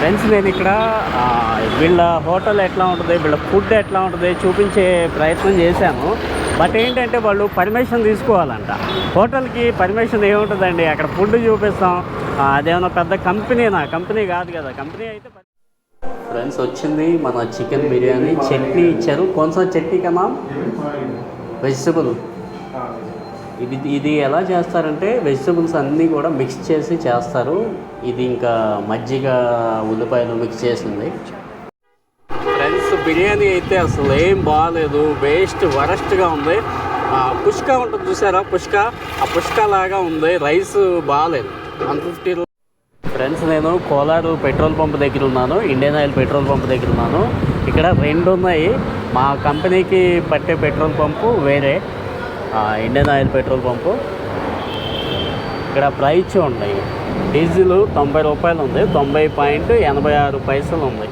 Friends నేను ఇక్కడ వీళ్ళ హోటల్ ఎట్లా ఉంటుంది, వీళ్ళ ఫుడ్ ఎట్లా ఉంటుంది చూపించే ప్రయత్నం చేశాను. బట్ ఏంటంటే వాళ్ళు పర్మిషన్ తీసుకోవాలంట. హోటల్కి పర్మిషన్ ఏముంటుందండి, అక్కడ ఫుడ్ చూపిస్తాం. అదేమన్నా పెద్ద కంపెనీ కాదు కదా. కంపెనీ అయితే ఫ్రెండ్స్ వచ్చింది మన చికెన్ బిర్యానీ. చట్నీ ఇచ్చారు, కొంచెం చట్నీ కన్నా వెజిటబుల్. ఇది ఎలా చేస్తారంటే వెజిటబుల్స్ అన్నీ కూడా మిక్స్ చేసి చేస్తారు. ఇది ఇంకా మజ్జిగ ఉల్లిపాయలు మిక్స్ చేసింది. ఫ్రెండ్స్ బిర్యానీ అయితే అసలు ఏం బాగాలేదు, వరస్ట్గా ఉంది. పుష్క ఉంటుంది చూసారా, ఆ పుష్క లాగా ఉంది. రైస్ బాగాలేదు. 150. ఫ్రెండ్స్ నేను కోలారు పెట్రోల్ పంప్ దగ్గర ఉన్నాను, ఇండియన్ ఆయిల్ పెట్రోల్ పంప్ దగ్గర ఉన్నాను. ఇక్కడ 2 ఉన్నాయి. మా కంపెనీకి పట్టే పెట్రోల్ పంపు వేరే, ఇండియన్ ఆయిల్ పెట్రోల్ పంపు. ఇక్కడ ప్రైస్ ఉన్నాయి. డీజిల్ 90 రూపాయలు ఉంది, 90.86 ఉంది.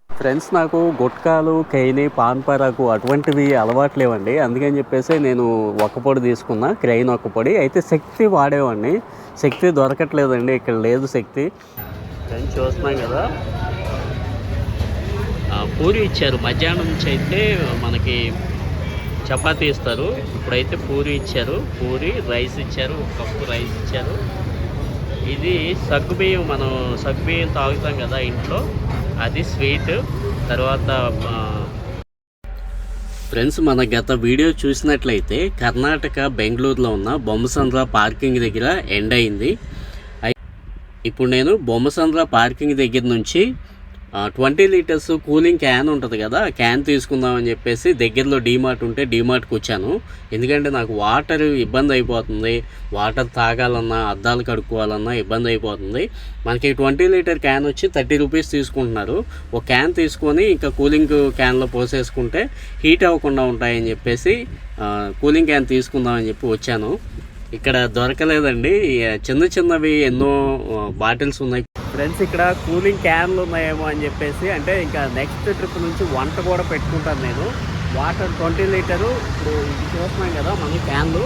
ఫ్రెండ్స్ నాకు గుట్కాలు, కైని, పాన్ పరాకు అటువంటివి అలవాటు లేవండి. అందుకని చెప్పేసి నేను ఒక్కపొడి తీసుకున్నా, క్రైన్ ఒక్కపొడి. అయితే శక్తి వాడేవాడిని, శక్తి దొరకట్లేదండి, ఇక్కడ లేదు శక్తి. ఫ్రెండ్స్ చూస్తున్నాం కదా, పూరి ఇచ్చారు. మధ్యాహ్నం నుంచి అయితే మనకి చపాతీ ఇస్తారు, ఇప్పుడైతే పూరి ఇచ్చారు. పూరి రైస్ ఇచ్చారు, 1 కప్పు రైస్ ఇచ్చారు. ఇది సగ్గుబియ్యం, మనం సగ్గుబియ్యం తాగుతాం కదా ఇంట్లో, అది స్వీట్. తర్వాత ఫ్రెండ్స్ మన గత వీడియో చూసినట్లయితే కర్ణాటక బెంగళూరులో ఉన్న బొమ్మసంద్ర పార్కింగ్ దగ్గర ఎండ్ అయింది. ఇప్పుడు నేను బొమ్మసంద్ర పార్కింగ్ దగ్గర నుంచి 20 లీటర్స్ కూలింగ్ క్యాన్ ఉంటుంది కదా, క్యాన్ తీసుకుందామని చెప్పేసి దగ్గరలో డీమార్ట్ ఉంటే డీమార్ట్కి వచ్చాను. ఎందుకంటే నాకు వాటర్ ఇబ్బంది అయిపోతుంది, వాటర్ తాగాలన్నా అద్దాలు కడుక్కోవాలన్నా ఇబ్బంది అయిపోతుంది. మనకి 20 లీటర్ క్యాన్ వచ్చి 30 రూపీస్ తీసుకుంటున్నారు. ఒక క్యాన్ తీసుకొని ఇంకా కూలింగ్ క్యాన్లో పోసేసుకుంటే హీట్ అవ్వకుండా ఉంటాయని చెప్పేసి కూలింగ్ క్యాన్ తీసుకుందామని చెప్పి వచ్చాను. ఇక్కడ దొరకలేదండి, చిన్నవి ఎన్నో బాటిల్స్ ఉన్నాయి. ఫ్రెండ్స్ ఇక్కడ కూలింగ్ క్యాన్లు ఉన్నాయేమో అని చెప్పేసి, అంటే ఇంకా నెక్స్ట్ ట్రిప్ నుంచి వంట కూడా పెట్టుకుంటాను నేను. Water 20 litre. ఇప్పుడు ఇది చూస్తున్నాం కదా మన క్యాన్లు,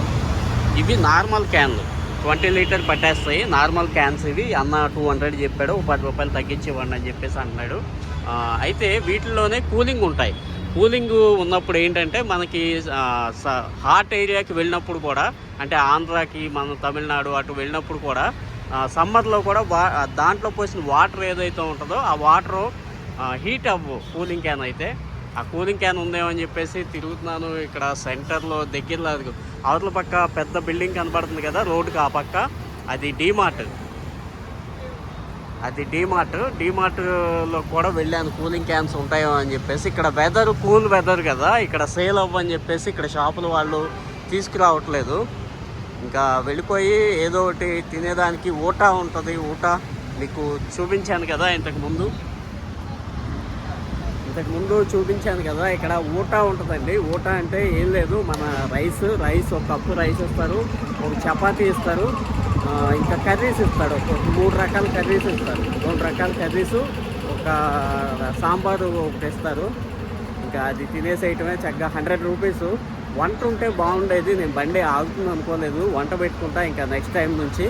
ఇవి నార్మల్ క్యాన్లు 20 లీటర్ పట్టేస్తాయి. నార్మల్ క్యాన్స్ ఇవి. అన్న 200 చెప్పాడు, 10 రూపాయలు తగ్గించి ఇవ్వండి అని చెప్పేసి అన్నాడు. అయితే వీటిల్లోనే కూలింగ్ ఉంటాయి. కూలింగ్ ఉన్నప్పుడు ఏంటంటే మనకి హాట్ ఏరియాకి వెళ్ళినప్పుడు కూడా, అంటే ఆంధ్రాకి మన తమిళనాడు అటు వెళ్ళినప్పుడు కూడా సమ్మర్లో కూడా దాంట్లో పోసిన వాటర్ ఏదైతే ఉంటుందో ఆ వాటరు హీట్ అవ్వు కూలింగ్ క్యాన్ అయితే. ఆ కూలింగ్ క్యాన్ ఉందేమో అని చెప్పేసి తిరుగుతున్నాను. ఇక్కడ సెంటర్లో దగ్గరలో అవతల పక్క పెద్ద బిల్డింగ్ కనబడుతుంది కదా రోడ్డుకి ఆ పక్క, అది డీమార్ట్. డీమార్ట్లో కూడా వెళ్ళాను, కూలింగ్ క్యాన్స్ ఉంటాయో అని చెప్పేసి. ఇక్కడ కూల్ వెదర్ కదా, ఇక్కడ సేల్ అవ్వని చెప్పేసి ఇక్కడ షాపుల వాళ్ళు తీసుకురావట్లేదు. ఇంకా వెళ్ళిపోయి ఏదో ఒకటి తినేదానికి ఊట ఉంటుంది. ఊట మీకు చూపించాను కదా ఇంతకుముందు చూపించాను కదా, ఇక్కడ ఊట ఉంటుందండి. ఊట అంటే ఏం లేదు, మన రైస్ 1 కప్పు రైస్ ఇస్తారు, ఒక చపాతీ ఇస్తారు, ఇంకా కర్రీస్ ఇస్తాడు. 3 రకాల కర్రీస్ ఇస్తారు, 2 రకాల కర్రీసు, ఒక సాంబారు ఒకటి ఇస్తారు. ఇంకా అది తినేసేయటమే చక్కగా. 100 రూపీసు. వంట ఉంటే బాగుండేది, నేను బండి ఆగుతుంది అనుకోలేదు. వంట పెట్టుకుంటా ఇంకా నెక్స్ట్ టైం నుంచి.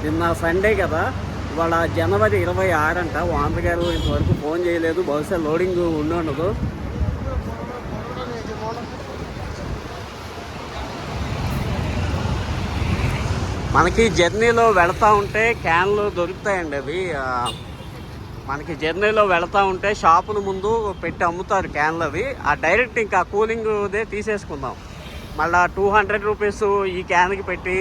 నిన్న సండే కదా, ఇవాళ జనవరి 26 అంట. వాంద్ర గారు ఇంతవరకు ఫోన్ చేయలేదు, బహుశా లోడింగ్ ఉండదు. మనకి జర్నీలో వెళతా ఉంటే క్యాన్లు దొరుకుతాయండి. అవి మనకి జర్నీలో వెళతా ఉంటే షాపుల ముందు పెట్టి అమ్ముతారు క్యాన్లు. అవి డైరెక్ట్ ఇంకా కూలింగ్దే తీసేసుకుందాం. మళ్ళీ 200 రూపీస్ ఈ క్యాన్కి పెట్టి,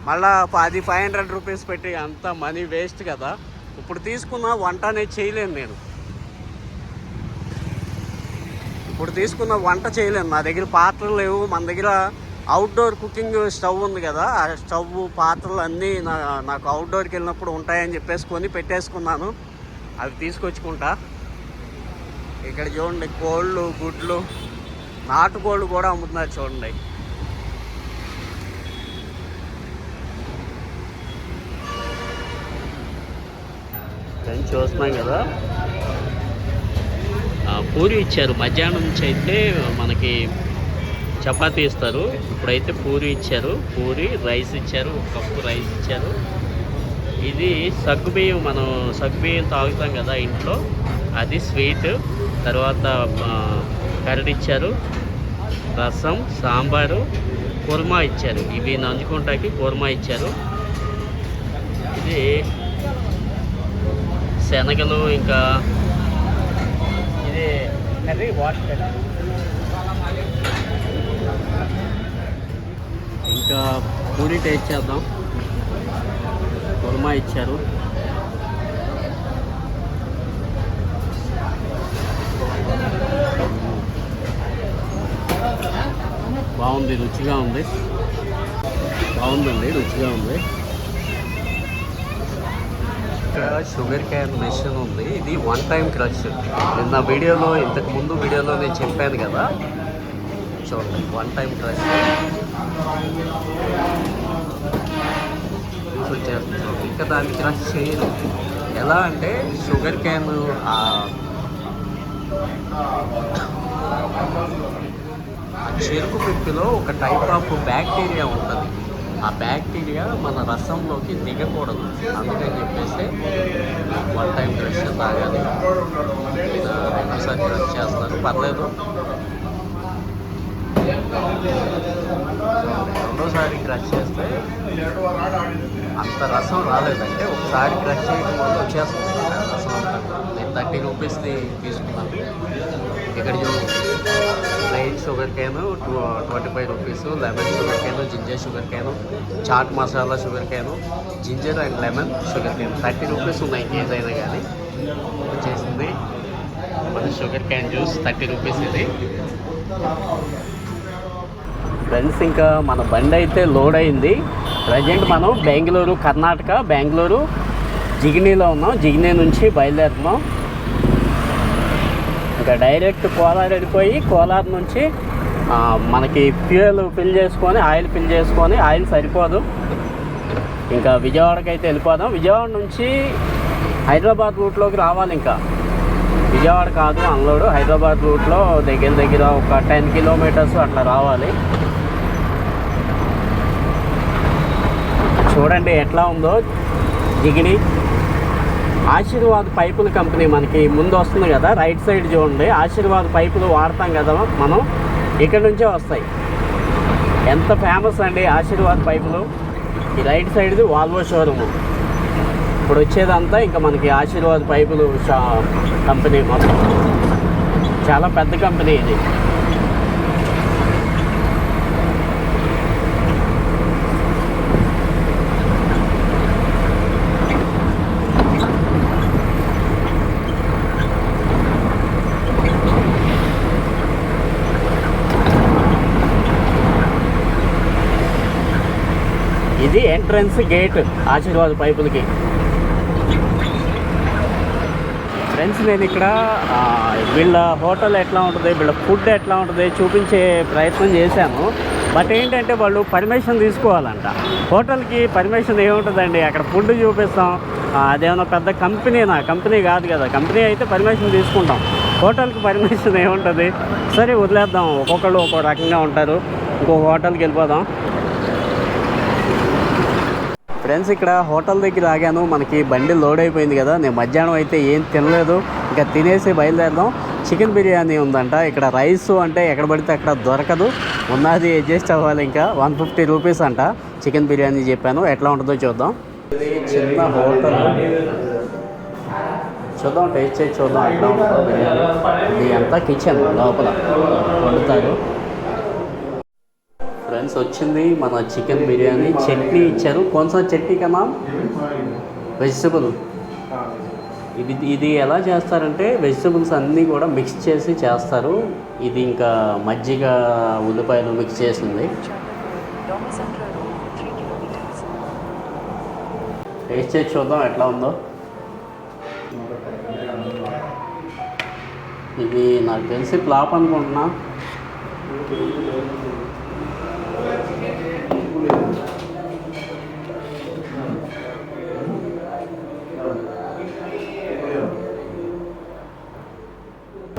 మళ్ళీ 500 రూపీస్ పెట్టి, అంత మనీ వేస్ట్ కదా. ఇప్పుడు తీసుకున్న వంట అనేది చేయలేను నేను. నా దగ్గర పాత్రలు లేవు. మన దగ్గర అవుట్డోర్ కుకింగ్ స్టవ్ ఉంది కదా, ఆ స్టవ్ పాత్రలు అన్నీ నాకు అవుట్డోర్కి వెళ్ళినప్పుడు ఉంటాయని చెప్పేసుకొని పెట్టేసుకున్నాను. అవి తీసుకొచ్చుకుంటా. ఇక్కడ చూడండి కోళ్ళు, గుడ్లు, నాటుకోళ్ళు కూడా అమ్ముతున్నారు చూడండి. చూస్తున్నాం కదా పూరి ఇచ్చారు. మధ్యాహ్నం నుంచి అయితే మనకి చపాతీ ఇస్తారు, ఇప్పుడైతే పూరి ఇచ్చారు. పూరి రైస్ ఇచ్చారు, ఒక కప్పు రైస్ ఇచ్చారు. ఇది సగ్గుబియ్యం, మనం సగ్గుబియ్యం తాగుతాం కదా ఇంట్లో, అది స్వీట్. తర్వాత కర్రీ ఇచ్చారు, రసం, సాంబారు, కుర్మా ఇచ్చారు. ఇవి నంజుకుంటాకి కుర్మా ఇచ్చారు. ఇది శనగలు, ఇంకా ఇది కర్రీ వాటర్, ఇంకా పూరి టేస్ట్ చేద్దాం. కుర్మా ఇచ్చారు. బాగుంది, రుచిగా ఉంది. బాగుందండి, రుచిగా ఉంది. ఇక్కడ షుగర్ క్యాన్ మెషిన్ ఉంది. ఇది 1 టైం క్రష్. నిన్న వీడియోలో, ఇంతకు ముందు వీడియోలో నేను చెప్పాను కదా, చూడండి 1 టైం క్రష్ వచ్చేస్తుంది. ఇంకా దాన్ని క్రష్ చేయరు. ఎలా అంటే షుగర్ క్యాన్ చెరుకు పిప్పిలో ఒక టైప్ ఆఫ్ బ్యాక్టీరియా ఉంటుంది. ఆ బ్యాక్టీరియా మన రసంలోకి దిగకూడదు. అందుకని చెప్పేసి 1 టైం క్రష్ తాగాలి. రెండోసారి క్రష్ చేస్తారు, పర్లేదు. రెండోసారి క్రష్ చేస్తే అంత రసం రాలేదంటే, ఒకసారి క్రష్ చేయడం వల్ల వచ్చేస్తుంది రసం అంతా. నేను 30 రూపీస్ది తీసుకున్నాను. ఇక్కడ plain sugar can 25 rupees, lemon sugar can, ginger sugar can, chaat masala sugar can, ginger and lemon sugar can 30 rupees ఉన్నాయి. ఏదైనా కానీ వచ్చేసింది మన షుగర్ క్యాన్ జ్యూస్ 30 రూపీస్ ఇది. ఫ్రెండ్స్, ఇంకా మన బండి అయితే లోడ్ అయింది. ప్రజెంట్ మనం బెంగళూరు, కర్ణాటక బెంగళూరు జిగ్నీలో ఉన్నాం. జిగ్నీ నుంచి బయలుదేరుతున్నాం. ఇంకా డైరెక్ట్ కోలార్ వెళ్ళిపోయి, కోలార్ నుంచి మనకి ఫ్యూయల్ ఫిల్ చేసుకొని, ఆయిల్ ఫిల్ చేసుకొని, ఆయిల్ సరిపోదు, ఇంకా విజయవాడకి అయితే వెళ్ళిపోదాం. విజయవాడ నుంచి హైదరాబాద్ రూట్లోకి రావాలి. ఇంకా విజయవాడ కాదు అన్లోడ్, హైదరాబాద్ రూట్లో దగ్గర ఒక 10 కిలోమీటర్స్ అట్లా రావాలి. చూడండి ఎట్లా ఉందో జిగిని. ఆశీర్వాద్ పైపుల కంపెనీ మనకి ముందు వస్తుంది కదా, రైట్ సైడ్ చూడండి. ఆశీర్వాద్ పైపులు వాడతాం కదా మనం, ఇక్కడ నుంచే వస్తాయి. ఎంత ఫేమస్ అండి ఆశీర్వాద్ పైపులు. ఈ రైట్ సైడ్ది వాల్వో షోరూము. ఇప్పుడు వచ్చేదంతా ఇంకా మనకి ఆశీర్వాద్ పైపులు కంపెనీ మొత్తం. చాలా పెద్ద కంపెనీ ఇది. ఇది ఎంట్రన్స్ గేట్ ఆశీర్వాద్ పైపులకి. ఫ్రెండ్స్, నేను ఇక్కడ వీళ్ళ హోటల్ ఎట్లా ఉంటుంది, వీళ్ళ ఫుడ్ ఎట్లా ఉంటుంది చూపించే ప్రయత్నం చేశాను. బట్ ఏంటంటే వాళ్ళు పర్మిషన్ తీసుకోవాలంట. హోటల్కి పర్మిషన్ ఏముంటుందండి, అక్కడ ఫుడ్ చూపిస్తాం. అదేమన్నా పెద్ద కంపెనీ కాదు కదా. కంపెనీ అయితే పర్మిషన్ తీసుకుంటాం, హోటల్కి పర్మిషన్ ఏముంటుంది. సరే వదిలేద్దాం, ఒక్కొక్కళ్ళు ఒక్కో రకంగా ఉంటారు. ఇంకో హోటల్కి వెళ్ళిపోదాం. ఫ్రెండ్స్, ఇక్కడ హోటల్ దగ్గర ఆగాను. మనకి బండి లోడ్ అయిపోయింది కదా. నేను మధ్యాహ్నం అయితే ఏం తినలేదు, ఇంకా తినేసి బయలుదేరదాం. చికెన్ బిర్యానీ ఉందంట ఇక్కడ. రైస్ అంటే ఎక్కడ పడితే అక్కడ దొరకదు, ఉన్నది అడ్జస్ట్ అవ్వాలి. ఇంకా 150 రూపీస్ అంట చికెన్ బిర్యానీ చెప్పాను. ఎట్లా ఉంటుందో చూద్దాం. చిన్న హోటల్, చూద్దాం, టేస్ట్ చేసి చూద్దాం ఎట్లా ఉంటుందో బిర్యానీ. ఇది అంతా కిచెన్ లోపల వండుతారు. ఫ్రెండ్స్, వచ్చింది మన చికెన్ బిర్యానీ. చట్నీ ఇచ్చారు, కొంచెం చట్నీ కన్నా వెజిటబుల్. ఇది ఎలా చేస్తారంటే వెజిటబుల్స్ అన్నీ కూడా మిక్స్ చేసి చేస్తారు. ఇది ఇంకా మజ్జిగ, ఉల్లిపాయలు మిక్స్ చేసింది. టేస్ట్ చేసి చూద్దాం ఎట్లా ఉందో. ఇది నాకు తెలిసి ఫ్లాప్ అనుకుంటున్నా.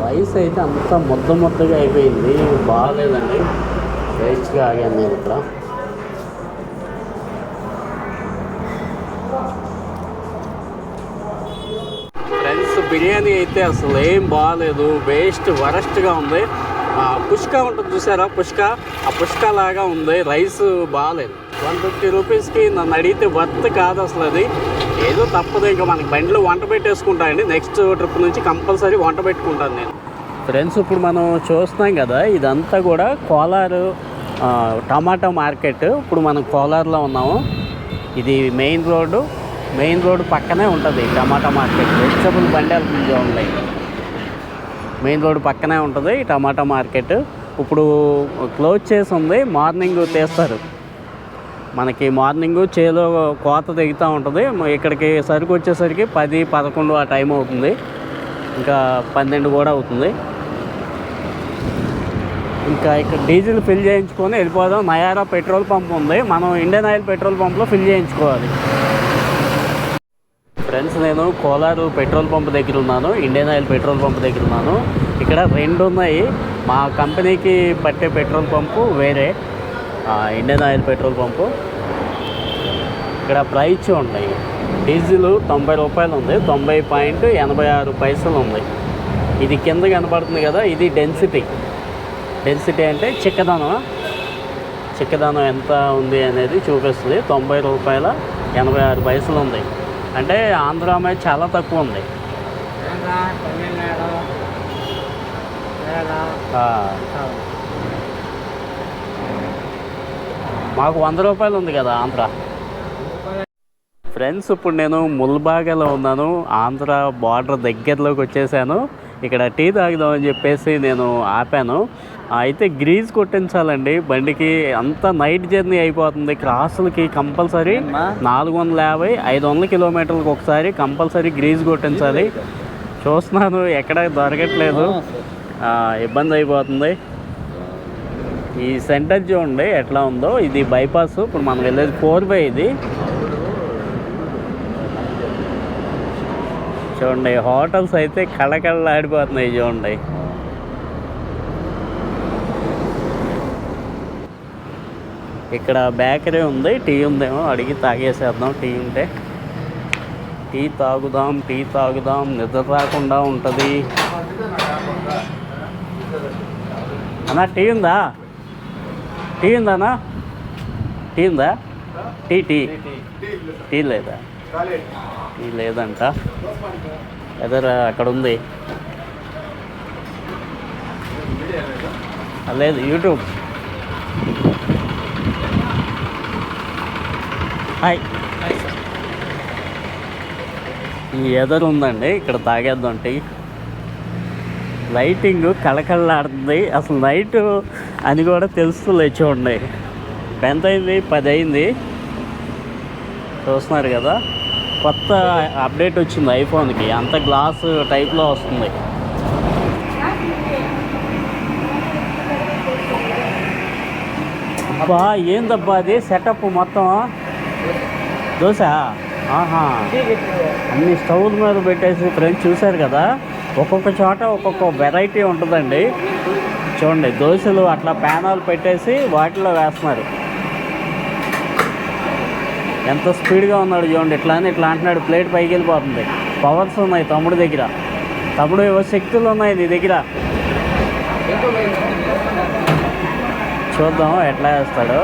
రైస్ అయితే అంతా ముద్దగా అయిపోయింది, బాగాలేదండి. వేస్ట్గా ఆగాను నేను ఇక్కడ. ఫ్రెండ్స్, బిర్యానీ అయితే అసలు ఏం బాగాలేదు, వరస్ట్గా ఉంది. పుష్క ఉంటుంది చూసారా, ఆ పుష్క లాగా ఉంది. రైస్ బాగాలేదు. 150 రూపీస్కి నన్ను అడిగితే వర్త్ కాదు అసలు. అది ఏదో తప్పదు, ఇంకా మనకి బండిలో వంట పెట్టేసుకుంటానండి. నెక్స్ట్ ట్రిప్ నుంచి కంపల్సరీ వంట పెట్టుకుంటాను నేను. ఫ్రెండ్స్, ఇప్పుడు మనం చూస్తున్నాం కదా, ఇదంతా కూడా కోలారు టమాటా మార్కెట్. ఇప్పుడు మనం కోలారులో ఉన్నాము. ఇది మెయిన్ రోడ్డు పక్కనే ఉంటుంది టమాటా మార్కెట్. వెజిటబుల్ బండి వెళ్తుంది ఉన్నాయి. మెయిన్ రోడ్డు పక్కనే ఉంటుంది టమాటా మార్కెట్. ఇప్పుడు క్లోజ్ చేసి ఉంది, మార్నింగ్ తీస్తారు. మనకి మార్నింగ్ చేలో కోత దిగుతూ ఉంటుంది. ఇక్కడికి సరుకు వచ్చేసరికి 10-11 ఆ టైం అవుతుంది, ఇంకా 12 కూడా అవుతుంది. ఇంకా ఇక్కడ డీజిల్ ఫిల్ చేయించుకొని వెళ్ళిపోదాం. నయారా పెట్రోల్ పంప్ ఉంది, మనం ఇండియన్ ఆయిల్ పెట్రోల్ పంప్లో ఫిల్ చేయించుకోవాలి. ఫ్రెండ్స్, నేను కోలారు పెట్రోల్ పంప్ దగ్గర ఉన్నాను, ఇండియన్ ఆయిల్ పెట్రోల్ పంప్ దగ్గర ఉన్నాను. ఇక్కడ 2 ఉన్నాయి. మా కంపెనీకి పట్టే పెట్రోల్ పంపు వేరే, ఇండియన్ ఆయిల్ పెట్రోల్ పంపు. ఇక్కడ ప్రైస్ ఉన్నాయి. డీజిల్ 90 రూపాయలు ఉంది, 90.86 ఉంది. ఇది కింద కనబడుతుంది కదా, ఇది డెన్సిటీ అంటే చిక్కదనం ఎంత ఉంది అనేది చూపిస్తుంది. 90 రూపాయల 86 ఉంది. అంటే ఆంధ్ర మీద చాలా తక్కువ ఉంది. మాకు 100 రూపాయలు ఉంది కదా ఆంధ్ర. ఫ్రెండ్స్, ఇప్పుడు నేను ముల్బాగలో ఉన్నాను, ఆంధ్ర బార్డర్ దగ్గరలోకి వచ్చేసాను. ఇక్కడ టీ తాగుదామని చెప్పేసి నేను ఆపాను. అయితే గ్రీజ్ కొట్టించాలండి బండికి. అంతా నైట్ జర్నీ అయిపోతుంది. క్రాసులకి కంపల్సరీ 450-500 కిలోమీటర్లకు ఒకసారి కంపల్సరీ గ్రీజ్ కొట్టించాలి. చూస్తున్నాను ఎక్కడ దొరకట్లేదు, ఇబ్బంది అయిపోతుంది. ఈ సెంటర్ చూడండి ఎట్లా ఉందో. ఇది బైపాస్, ఇప్పుడు మనం వెళ్ళేది 4 వే. ఇది చూడండి, హోటల్స్ అయితే కళ్ళకళ్ళాడిపోతున్నాయి చూడండి. ఇక్కడ బేకరీ ఉంది, టీ ఉందేమో అడిగి తాగేసేద్దాం. టీ ఉంటే టీ తాగుదాం, నిద్ర రాకుండా ఉంటుంది. అన్నా టీ ఉందా అన్నా? టీ ఉందా? టీ లేదా? టీ లేదంట. ఎదరా అక్కడ ఉంది. లేదు, యూట్యూబ్. హాయ్. ఈ ఎదరు ఉందండి, ఇక్కడ తాగేద్దాం టీ. లైటింగ్ కళకళలాడుతుంది. అసలు నైట్ అని కూడా తెలుస్తుంది. చూడండి, ఎంత అయింది? 10 అయింది. చూస్తున్నారు కదా, కొత్త అప్డేట్ వచ్చింది ఐఫోన్కి. అంత గ్లాస్ టైప్లో వస్తుంది. అబ్బా, ఏందబ్బా అది సెటప్ మొత్తం? దోశ, అన్ని స్టవ్ల మీద పెట్టేసి. ఫ్రెండ్స్, చూశారు కదా, ఒక్కొక్క చోట ఒక్కొక్క వెరైటీ ఉంటుందండి. చూడండి, దోశలు అట్లా ప్యానాలు పెట్టేసి వాటిలో వేస్తున్నారు. ఎంత స్పీడ్గా ఉన్నాడు చూడండి. ఇట్లా అంటున్నాడు, ప్లేట్ పైకి వెళ్ళిపోతుంది. పవర్స్ ఉన్నాయి తమ్ముడి దగ్గర. తమ్ముడు ఏవో శక్తులు ఉన్నాయి నీ దగ్గర. చూద్దాం ఎట్లా వేస్తాడు.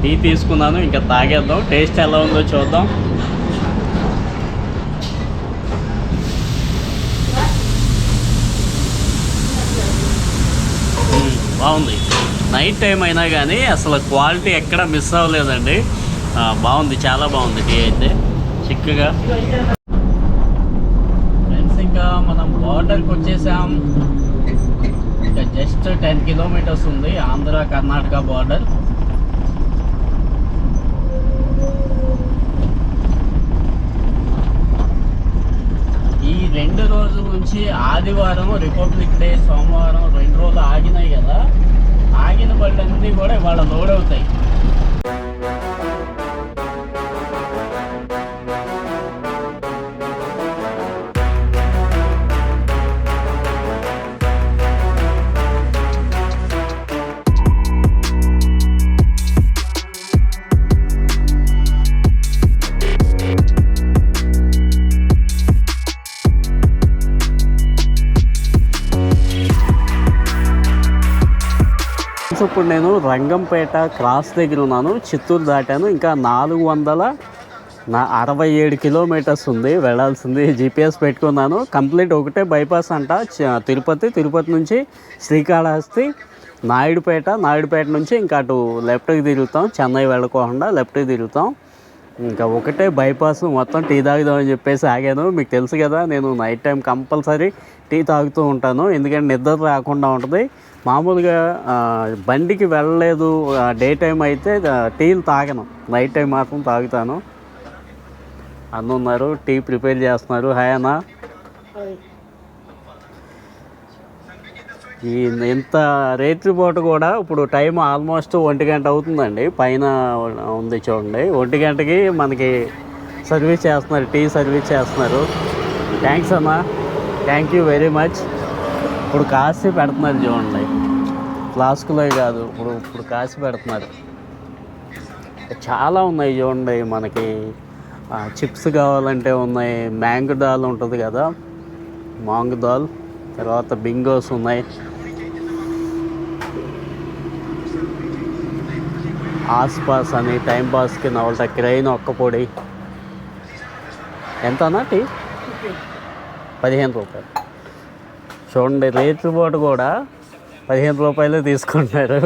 టీ తీసుకున్నాను, ఇంకా తాగేద్దాం. టేస్ట్ ఎలా ఉందో చూద్దాం. బాగుంది. నైట్ టైం అయినా కానీ అసలు క్వాలిటీ ఎక్కడ మిస్ అవ్వలేదండి. బాగుంది, చాలా బాగుంది టీ అయితే చిక్కగా. ఫ్రెండ్స్ ఇంకా మనం బార్డర్కి వచ్చేసాం. ఇంకా జస్ట్ 10 కిలోమీటర్స్ ఉంది ఆంధ్ర కర్ణాటక బార్డర్. ఈ 2 రోజుల నుంచి ఆదివారం, రిపబ్లిక్ డే, సోమవారం 2 రోజులు ఆగినాయి కదా, ఆగిన బళ్ళన్నీ కూడా ఇవాళ లోడ్ అవుతాయి. ఇప్పుడు నేను రంగంపేట క్రాస్ దగ్గర ఉన్నాను. చిత్తూరు దాటాను. ఇంకా 467 కిలోమీటర్స్ ఉంది వెళ్ళాల్సింది. జీపీఎస్ పెట్టుకున్నాను. కంప్లీట్ ఒకటే బైపాస్ అంట, తిరుపతి నుంచి శ్రీకాళహస్తి, నాయుడుపేట నుంచి ఇంకా అటు లెఫ్ట్కి తిరుగుతాం. చెన్నై వెళ్ళకోకుండా లెఫ్ట్కి తిరుగుతాం. ఇంకా ఒకటే బైపాస్. మొత్తం టీ తాగుదామని చెప్పేసి ఆగాను. మీకు తెలుసు కదా, నేను నైట్ టైం కంపల్సరీ టీ తాగుతూ ఉంటాను, ఎందుకంటే నిద్ర రాకుండా ఉంటుంది. మామూలుగా బండికి వెళ్ళలేదు డే టైం అయితే టీలు తాగను, నైట్ టైం మాత్రం తాగుతాను. అన్న ఉన్నారు, టీ ప్రిపేర్ చేస్తున్నారు. హాయ్ అన్న. ఈ ఇంత రేత్రి పూట కూడా ఇప్పుడు టైం ఆల్మోస్ట్ 1 గంట అవుతుందండి. పైన ఉంది చూడండి, 1 గంటకి మనకి సర్వీస్ చేస్తున్నారు, టీ సర్వీస్ చేస్తున్నారు. థ్యాంక్స్ అన్న, థ్యాంక్ యూ వెరీ మచ్. ఇప్పుడు కాసి పెడుతున్నారు చూడండి, ఫ్లాస్కులో కాదు, ఇప్పుడు కాసి పెడుతున్నారు. చాలా ఉన్నాయి చూడండి. మనకి చిప్స్ కావాలంటే ఉన్నాయి. మ్యాంగో దాల్ ఉంటుంది కదా, మాంగ్ దాల్, తర్వాత బింగోస్ ఉన్నాయి. ఆస్పాస్ అని టైంపాస్కి నవలట. క్రెయిన్ ఒక్క పొడి ఎంతనా టీ? 15 రూపాయలు. చూడండి, రేట్లు పూట కూడా 15 రూపాయలు తీసుకుంటున్నారు.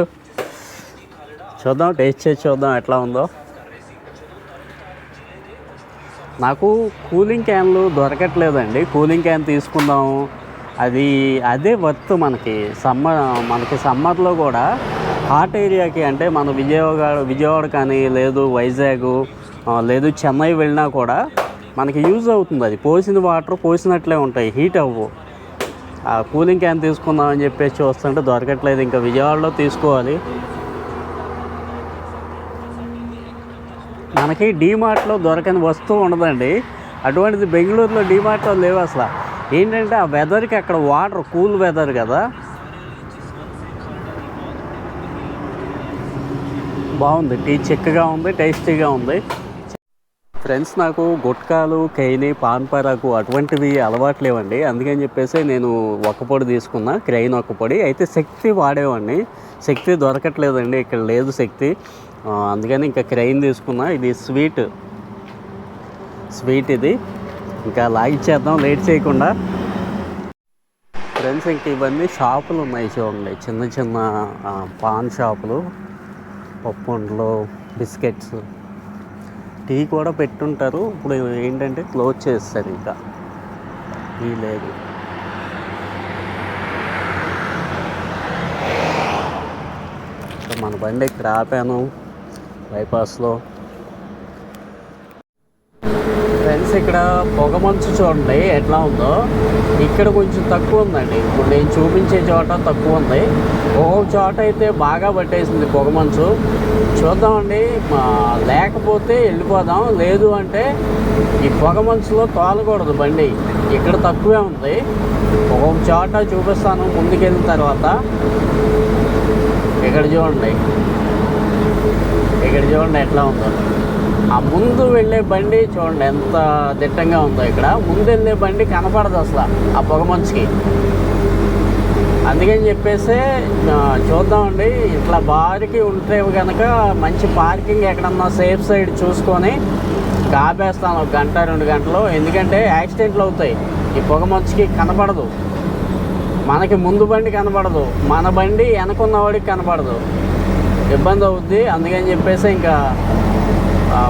చూద్దాం, టేస్ట్ చేసి చూద్దాం ఎట్లా ఉందో. నాకు కూలింగ్ క్యాన్లు దొరకట్లేదండి. కూలింగ్ క్యాన్ తీసుకుందాము, అదే వర్త్ మనకి. సమ్మర్లో కూడా హాట్ ఏరియాకి, అంటే మన విజయవాడ కానీ, లేదు వైజాగ్, లేదు చెన్నై వెళ్ళినా కూడా మనకి యూజ్ అవుతుంది. అది పోసిన వాటర్ పోసినట్లే ఉంటాయి, హీట్ అవ్వవు. ఆ కూలింగ్ క్యాన్ తీసుకుందామని చెప్పేసి చూస్తుంటే దొరకట్లేదు. ఇంకా విజయవాడలో తీసుకోవాలి. మనకి డీమార్ట్లో దొరకని వస్తువు ఉండదండి. అటువంటిది బెంగళూరులో డీమార్ట్లో లేవు అసలు. ఏంటంటే ఆ వెదర్కి అక్కడ వాటర్ కూల్ వెదర్ కదా. బాగుంది, టీ చిక్కగా ఉంది, టేస్టీగా ఉంది. ఫ్రెండ్స్, నాకు గుట్కాలు, కెయిని, పాన్ పరాకు అటువంటివి అలవాట్లేవండి. అందుకని చెప్పేసి నేను ఒక్కపొడి తీసుకున్నా, క్రెయిన్ ఒక్కపొడి. అయితే శక్తి వాడేవాడిని, శక్తి దొరకట్లేదండి, ఇక్కడ లేదు శక్తి. అందుకని ఇంకా క్రెయిన్ తీసుకున్నా. ఇది స్వీట్ ఇది. ఇంకా లాగిచ్చేద్దాం లేట్ చేయకుండా. ఫ్రెండ్స్, ఇంక ఇవన్నీ షాపులు ఉన్నాయి చూడండి, చిన్న పాన్ షాపులు, పప్పుండ్లు, బిస్కెట్స్, టీ కూడా పెట్టుంటారు. ఇప్పుడు ఏంటంటే క్లోజ్ చేస్తారు, ఇంకా టీ లేదు. మన బండి ఇక్కడ ఆపాను బైపాస్లో. ఫ్రెండ్స్, ఇక్కడ పొగమంచు చూడండి ఎట్లా ఉందో. ఇక్కడ కొంచెం తక్కువ ఉందండి, ఇప్పుడు నేను చూపించే చోట తక్కువ ఉంది. ఒక్కొక్క చోట అయితే బాగా పట్టేసింది పొగమంచు. చూద్దామండి, లేకపోతే వెళ్ళిపోదాం, లేదు అంటే ఈ పొగమంచులో తోలకూడదు బండి. ఇక్కడ తక్కువే ఉంది. ఒక్కొక్క చోట చూపిస్తాను ముందుకెళ్ళిన తర్వాత. ఇక్కడ చూడండి ఎట్లా ఉందో. ఆ ముందు వెళ్ళే బండి చూడండి ఎంత దిట్టంగా ఉందో. ఇక్కడ ముందు వెళ్ళే బండి కనపడదు అసలు ఆ పొగమంచుకి. అందుకని చెప్పేసి చూద్దామండి, ఇట్లా బారికి ఉంటే కనుక మంచి పార్కింగ్ ఎక్కడన్నా సేఫ్ సైడ్ చూసుకొని ఆపేస్తాను 1 గంట 2 గంటలు. ఎందుకంటే యాక్సిడెంట్లు అవుతాయి, ఈ పొగమంచుకి కనపడదు. మనకి ముందు బండి కనపడదు, మన బండి వెనకున్న వాడికి కనపడదు, ఇబ్బంది అవుద్ది. అందుకని చెప్పేసి ఇంకా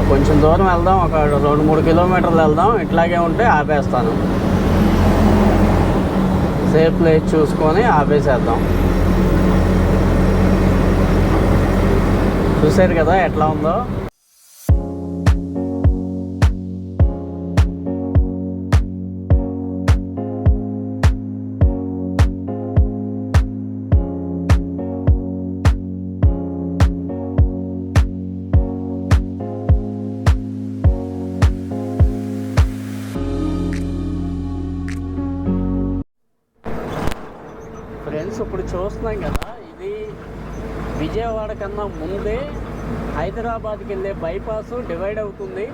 కొంచెం దూరం వెళ్దాం, ఒక 2-3 కిలోమీటర్లు వెళ్దాం. ఇట్లాగే ఉంటే ఆపేస్తాను. సేఫ్ ప్లేస్ చూసుకొని ఆపేసేద్దాం. చూసారు కదా ఎట్లా ఉందో. ఫ్రెండ్స్, ఇప్పుడు చూస్తున్నాం కదా, ఇది విజయవాడ కన్నా ముందే హైదరాబాద్కి వెళ్ళే బైపాస్ డివైడ్ అవుతుంది.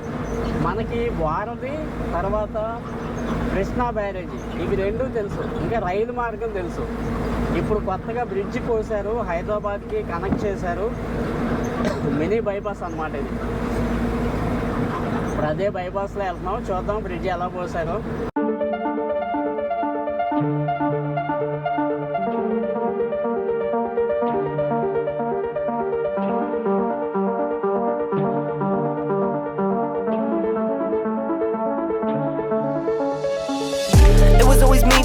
మనకి వారధి, తర్వాత కృష్ణా బ్యారేజీ, ఇవి రెండు తెలుసు. ఇంకా రైలు మార్గం తెలుసు. ఇప్పుడు కొత్తగా బ్రిడ్జ్ పోసారు, హైదరాబాద్కి కనెక్ట్ చేశారు. మినీ బైపాస్ అన్నమాట ఇది. ఇప్పుడు అదే బైపాస్లో వెళ్తున్నాం. చూద్దాం బ్రిడ్జ్ ఎలా పోసారో.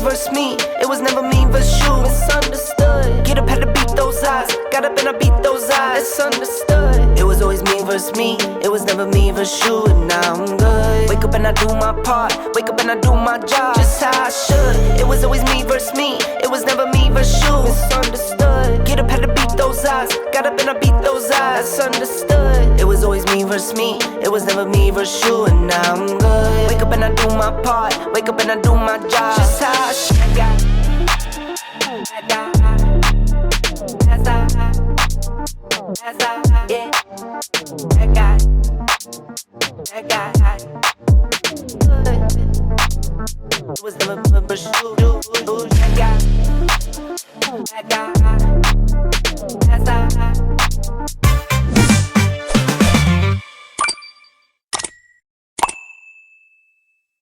Versus me, it was never me versus you. Misunderstood. Get up, had to beat those eyes. Got up and I beat those eyes. It's understood. It was always me versus me. It was never me versus you, and now I'm good. Wake up and I do my part. Wake up and I do my job just how I should. It was always me versus me. It was never me versus you. Misunderstood. Get up, had to beat those eyes. Got up and I beat those eyes. It's understood. It was always me versus me. It was never me versus you, and now I'm good. Wake up and I do my part. Wake up and I do my job just how I should. Was never versus you. That guy.